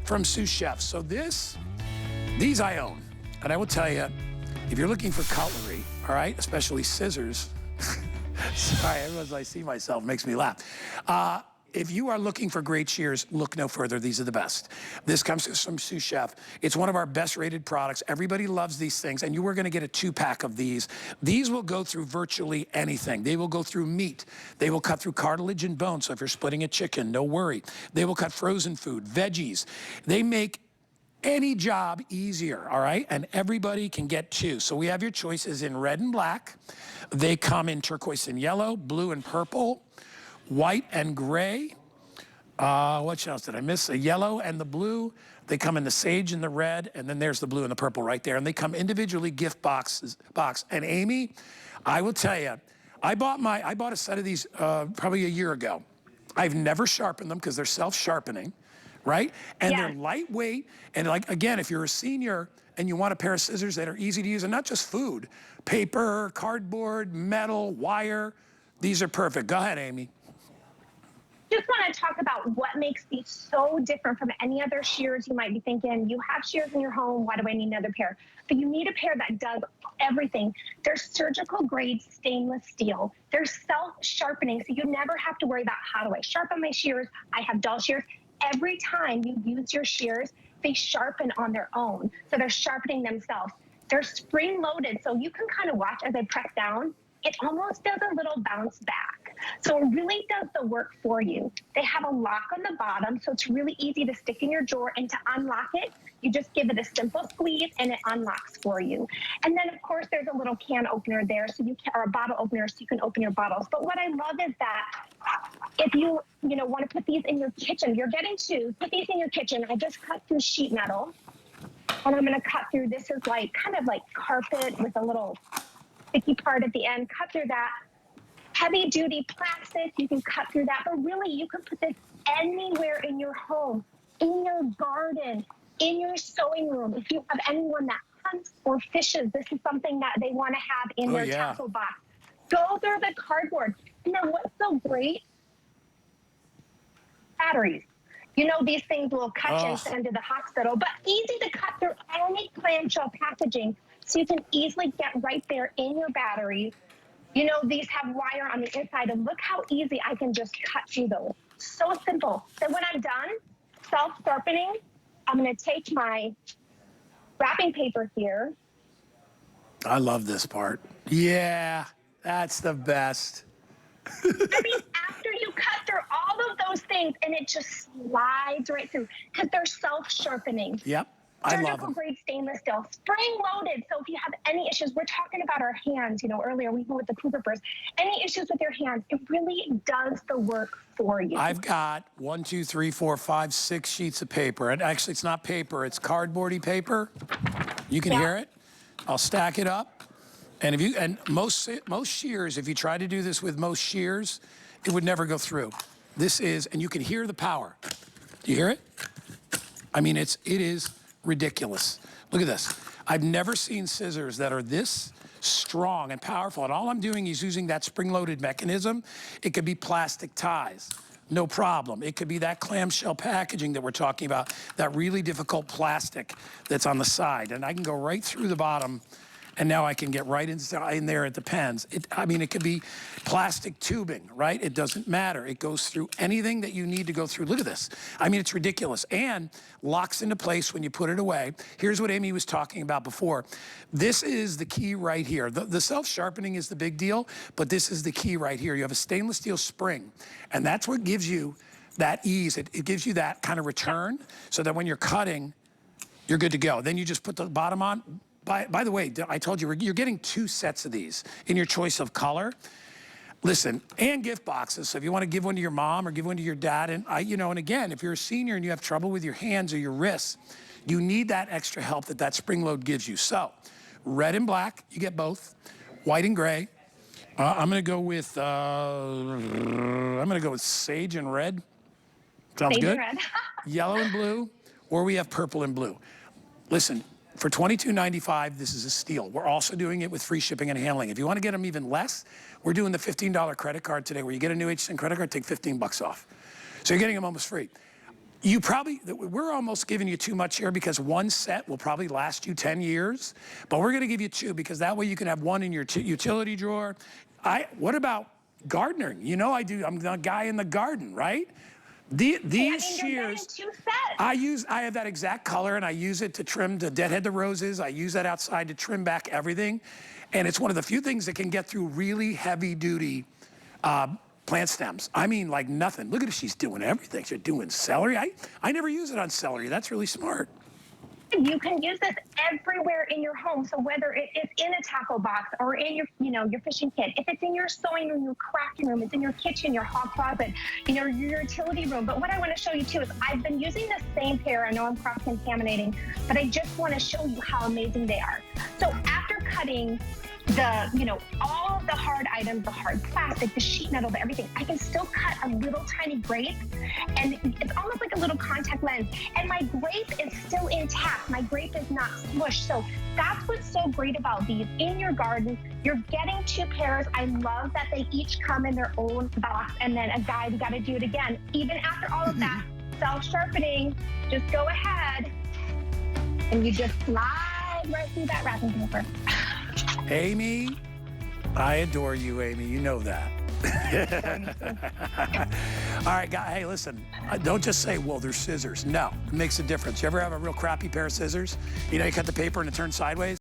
from Sous Chef. So these I own. And I will tell you, if you're looking for cutlery, all right, especially scissors, sorry, everyone's I see myself, makes me laugh. If you are looking for great shears, look no further. These are the best. This comes from Sous Chef. It's one of our best rated products. Everybody loves these things, and you are gonna get a 2-pack of these. These will go through virtually anything. They will go through meat. They will cut through cartilage and bone, so if you're splitting a chicken, no worry. They will cut frozen food, veggies. They make any job easier, all right? And everybody can get two. So we have your choices in red and black. They come in turquoise and yellow, blue and purple, white and gray. What else did I miss? The yellow and the blue. They come in the sage and the red, and then there's the blue and the purple right there. And they come individually gift box. And Amy, I will tell you, I bought a set of these probably a year ago. I've never sharpened them because they're self-sharpening, right? And they're lightweight. And like, again, if you're a senior and you want a pair of scissors that are easy to use, and not just food, paper, cardboard, metal, wire, these are perfect. Go ahead, Amy. Just want to talk about what makes these so different from any other shears. You might be thinking, you have shears in your home, why do I need another pair? But you need a pair that does everything. They're surgical grade stainless steel. They're self-sharpening, so you never have to worry about how do I sharpen my shears. I have dull shears. Every time you use your shears, they sharpen on their own. So they're sharpening themselves. They're spring loaded, so you can kind of watch as I press down. It almost does a little bounce back. So it really does the work for you. They have a lock on the bottom, so it's really easy to stick in your drawer, and to unlock it, you just give it a simple squeeze and it unlocks for you. And then of course there's a little can opener there, so you can, or a bottle opener, so you can open your bottles. But what I love is that if you want to put these in your kitchen, you're getting two, put these in your kitchen. I just cut through sheet metal, and I'm going to cut through, this is like kind of like carpet with a little sticky part at the end, cut through that. Heavy duty plastic, you can cut through that, but really you can put this anywhere in your home, in your garden, in your sewing room. If you have anyone that hunts or fishes, this is something that they want to have in their tackle box. Go through the cardboard. And then what's so great? Batteries. You know, these things will cut and send to the hospital, but easy to cut through any clamshell packaging, so you can easily get right there in your battery. You know, these have wire on the inside, and look how easy I can just cut through those. So simple. Then when I'm done self-sharpening, I'm going to take my wrapping paper here. I love this part. Yeah, that's the best. I mean, after you cut through all of those things, and it just slides right through, because they're self-sharpening. Yep. I love Surgical them. grade stainless steel, spring loaded. So if you have any issues, we're talking about our hands, you know, earlier we went with the cougar burrs. Any issues with your hands, it really does the work for you. I've got 1, 2, 3, 4, 5, 6 sheets of paper. And actually it's not paper, it's cardboardy paper. You can hear it. I'll stack it up. And if you, and most shears, if you try to do this with most shears, it would never go through. This is, and you can hear the power. Do you hear it? I mean, it is ridiculous. Look at this. I've never seen scissors that are this strong and powerful. And all I'm doing is using that spring-loaded mechanism. It could be plastic ties, no problem. It could be that clamshell packaging that we're talking about, that really difficult plastic that's on the side. And I can go right through the bottom, and now I can get right in there. It depends. I mean, it could be plastic tubing, right? It doesn't matter. It goes through anything that you need to go through. Look at this. I mean, it's ridiculous. And locks into place when you put it away. Here's what Amy was talking about before. This is the key right here. The self-sharpening is the big deal, but this is the key right here. You have a stainless steel spring, and that's what gives you that ease. It gives you that kind of return, so that when you're cutting, you're good to go. Then you just put the bottom on. By the way, I told you, you're getting 2 sets of these in your choice of color. Listen, and gift boxes. So if you want to give one to your mom or give one to your dad, and and again, if you're a senior and you have trouble with your hands or your wrists, you need that extra help that spring load gives you. So, red and black, you get both. White and gray. I'm going to go with sage and red. Sounds Sage good. and red. Yellow and blue, or we have purple and blue. Listen. For $22.95, this is a steal. We're also doing it with free shipping and handling. If you want to get them even less, we're doing the $15 credit card today, where you get a new HSN credit card, take $15 off. So you're getting them almost free. We're almost giving you too much here because one set will probably last you 10 years, but we're going to give you two because that way you can have one in your utility drawer. What about gardening? You know, I'm the guy in the garden, right? These shears, two sets. I have that exact color and I use it to trim, to deadhead the roses. I use that outside to trim back everything. And it's one of the few things that can get through really heavy duty plant stems. I mean, like nothing. Look at her, she's doing everything. She's doing celery. I never use it on celery. That's really smart. You can use this everywhere in your home. So whether it's in a tackle box or in your, your fishing kit, if it's in your sewing room, your crafting room, it's in your kitchen, your hot closet, your utility room. But what I want to show you too is I've been using the same pair. I know I'm cross-contaminating, but I just want to show you how amazing they are. So after cutting all of the hard items, the hard plastic, the sheet metal, the everything, I can still cut a little tiny grape, and it's almost like a little contact lens, and my grape is still intact. My grape is not smushed. So that's what's so great about these. In your garden, you're getting two pairs. I love that they each come in their own box, and then a guide, you got to do it again. Even after all of that, self-sharpening, just go ahead, and you just slide right through that wrapping paper. Amy, I adore you, Amy. You know that. All right, guys. Hey, listen. Don't just say, well, they're scissors. No, it makes a difference. You ever have a real crappy pair of scissors? You cut the paper and it turns sideways?